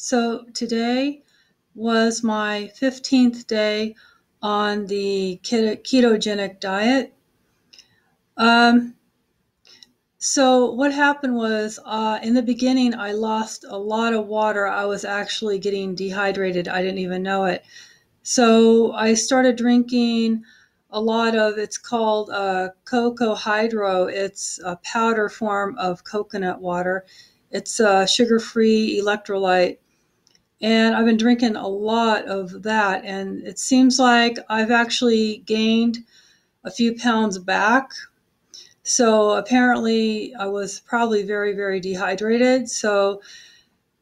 So today was my 15th day on the ketogenic diet. Um, so what happened was in the beginning, I lost a lot of water. I was actually getting dehydrated. I didn't even know it. So I started drinking a lot of, it's called cocoa hydro. It's a powder form of coconut water. It's a sugar-free electrolyte. And I've been drinking a lot of that. And it seems like I've actually gained a few pounds back. So apparently I was probably very, very dehydrated. So,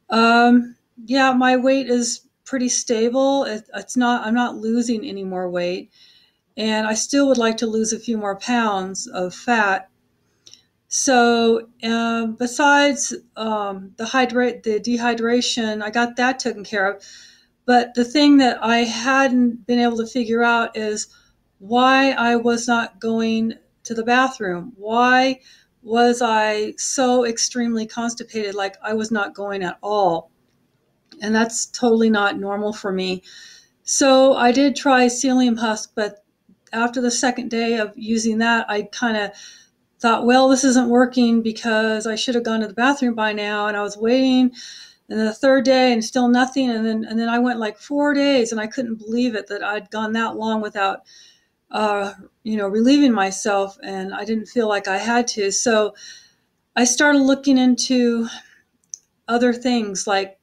yeah, my weight is pretty stable. I'm not losing any more weight. And I still would like to lose a few more pounds of fat. So besides the dehydration, I got that taken care of. But the thing that I hadn't been able to figure out is why I was not going to the bathroom. Why was I so extremely constipated, like I was not going at all? And that's totally not normal for me. So I did try psyllium husk, but after the second day of using that, I kind of thought, well, this isn't working because I should have gone to the bathroom by now. And I was waiting, and then the third day and still nothing. And then I went like 4 days, and I couldn't believe it that I'd gone that long without, relieving myself. And I didn't feel like I had to. So I started looking into other things, like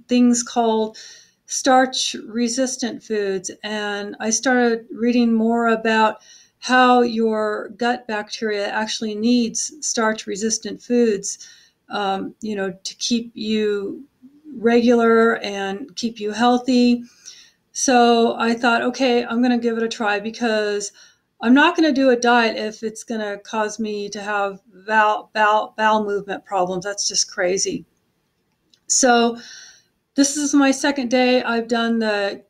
things called starch resistant foods. And I started reading more about how your gut bacteria actually needs starch resistant foods, to keep you regular and keep you healthy. So I thought, okay, I'm going to give it a try because I'm not going to do a diet if it's going to cause me to have bowel movement problems. That's just crazy. So this is my second day. I've done the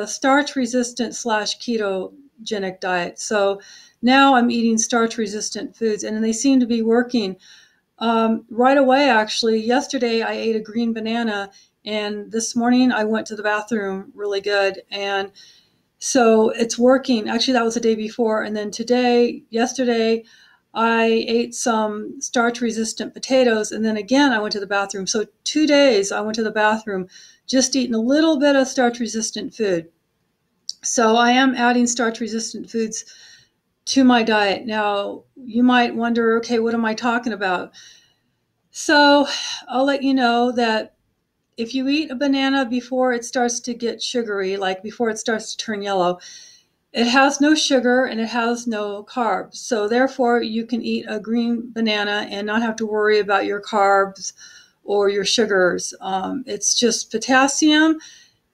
starch resistant slash ketogenic diet. So now I'm eating starch resistant foods, and they seem to be working right away. Actually, yesterday I ate a green banana, and this morning I went to the bathroom really good, and so it's working. Actually, that was the day before. And then yesterday, I ate some starch resistant potatoes. And then again, I went to the bathroom. So 2 days I went to the bathroom, just eating a little bit of starch resistant food. So I am adding starch resistant foods to my diet. Now, you might wonder, okay, what am I talking about? So I'll let you know that if you eat a banana before it starts to get sugary, like before it starts to turn yellow, it has no sugar and it has no carbs. So therefore, you can eat a green banana and not have to worry about your carbs or your sugars. It's just potassium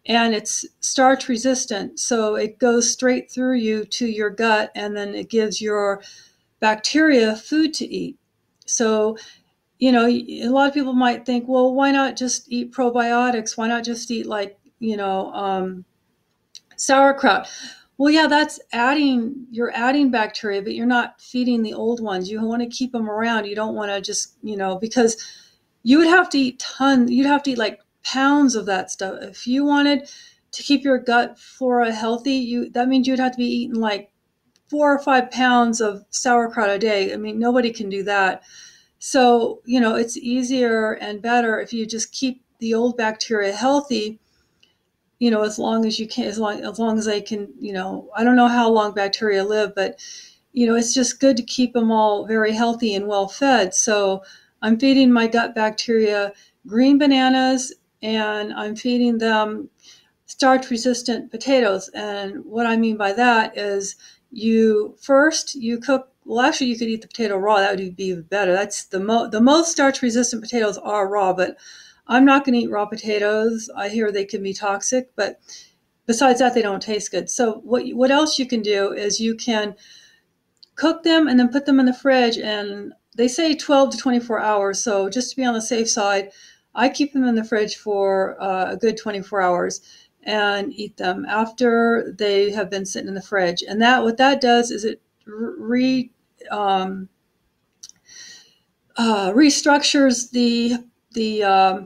and it's starch resistant. So it goes straight through you to your gut, and then it gives your bacteria food to eat. So, a lot of people might think, well, why not just eat probiotics? Why not just eat sauerkraut? Well, yeah, you're adding bacteria, but you're not feeding the old ones. You want to keep them around. You don't want to just, because you'd have to eat like pounds of that stuff. If you wanted to keep your gut flora healthy, that means you'd have to be eating like 4 or 5 pounds of sauerkraut a day. I mean, nobody can do that. So, it's easier and better if you just keep the old bacteria healthy, as long as you can, as long as they can, I don't know how long bacteria live, but, it's just good to keep them all very healthy and well fed. So I'm feeding my gut bacteria green bananas, and I'm feeding them starch resistant potatoes. And what I mean by that is you cook, well, actually you could eat the potato raw. That would be even better. That's the most starch resistant potatoes are raw, but I'm not going to eat raw potatoes. I hear they can be toxic, but besides that, they don't taste good. So what else you can do is you can cook them and then put them in the fridge, and they say 12 to 24 hours. So just to be on the safe side, I keep them in the fridge for a good 24 hours and eat them after they have been sitting in the fridge. And what that does is it um, restructures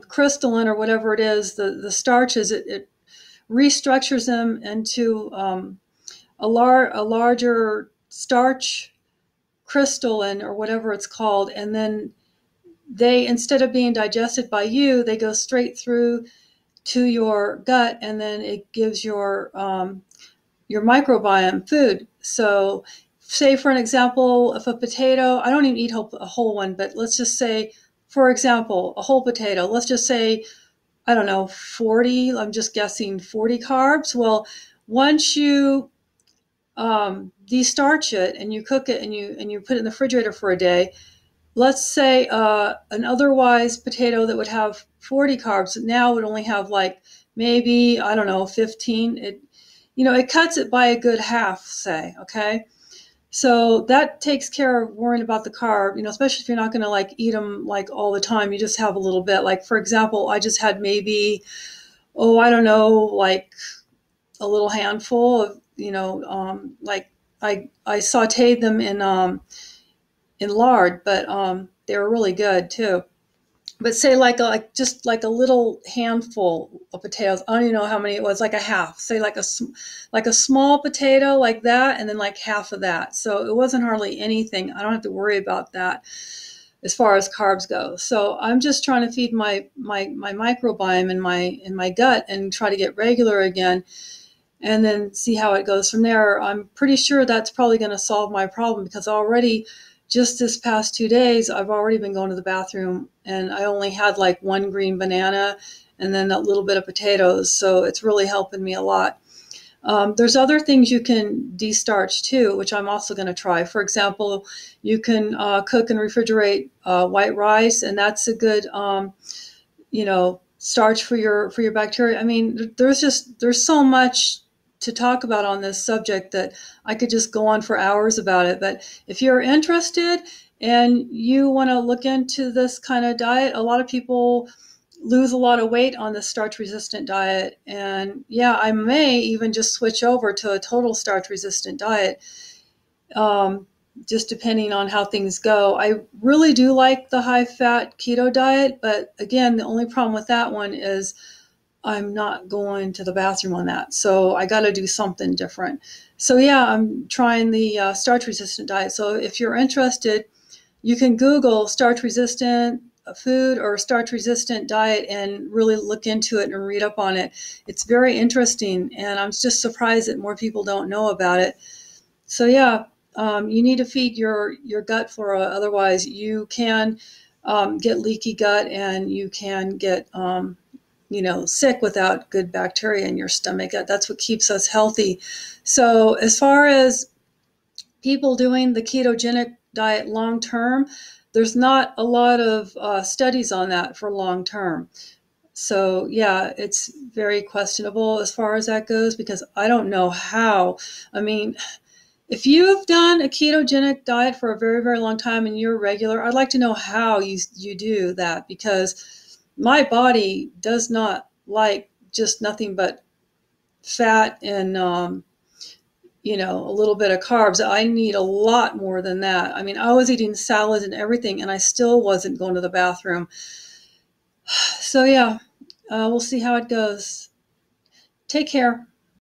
crystalline or whatever it is, the starches, it restructures them into a larger starch crystalline or whatever it's called, and then they, instead of being digested by you, they go straight through to your gut, and then it gives your microbiome food. So, say for an example, if a potato, I don't even eat a whole one, but let's just say, for example, a whole potato, let's just say, I don't know, 40, I'm just guessing 40 carbs. Well, once you de-starch it and you cook it and you put it in the refrigerator for a day, let's say an otherwise potato that would have 40 carbs now would only have like maybe, I don't know, 15. It cuts it by a good half, say, okay? So that takes care of worrying about the carb, especially if you're not going to like eat them like all the time. You just have a little bit. Like, for example, I just had maybe, I don't know, like a little handful of, like I sauteed them in lard, but they were really good too. But say just like a little handful of potatoes. I don't even know how many it was, like a half. Say like a small potato like that, and then like half of that. So it wasn't hardly anything. I don't have to worry about that as far as carbs go. So I'm just trying to feed my microbiome in my gut and try to get regular again, and then see how it goes from there. I'm pretty sure that's probably going to solve my problem, because already just this past 2 days, I've already been going to the bathroom and I only had like one green banana and then a little bit of potatoes. So it's really helping me a lot. There's other things you can de-starch too, which I'm also going to try. For example, you can cook and refrigerate white rice, and that's a good, starch for your bacteria. I mean, there's so much to talk about on this subject that I could just go on for hours about it. But if you're interested and you want to look into this kind of diet, a lot of people lose a lot of weight on the starch resistant diet. And yeah, I may even just switch over to a total starch resistant diet, just depending on how things go. I really do like the high fat keto diet, but again, the only problem with that one is I'm not going to the bathroom on that. So I got to do something different. So yeah, I'm trying the starch resistant diet. So if you're interested, you can Google starch resistant food or starch resistant diet and really look into it and read up on it. It's very interesting, and I'm just surprised that more people don't know about it. So yeah, you need to feed your gut flora. Otherwise, you can get leaky gut, and you can get sick without good bacteria in your stomach. That's what keeps us healthy. So as far as people doing the ketogenic diet long term, there's not a lot of studies on that for long term. So yeah, it's very questionable as far as that goes, because I don't know how. I mean, if you've done a ketogenic diet for a very, very long time and you're regular, I'd like to know how you do that, because my body does not like just nothing but fat and a little bit of carbs. I need a lot more than that. I mean, I was eating salads and everything, and I still wasn't going to the bathroom. So yeah, we'll see how it goes. Take care.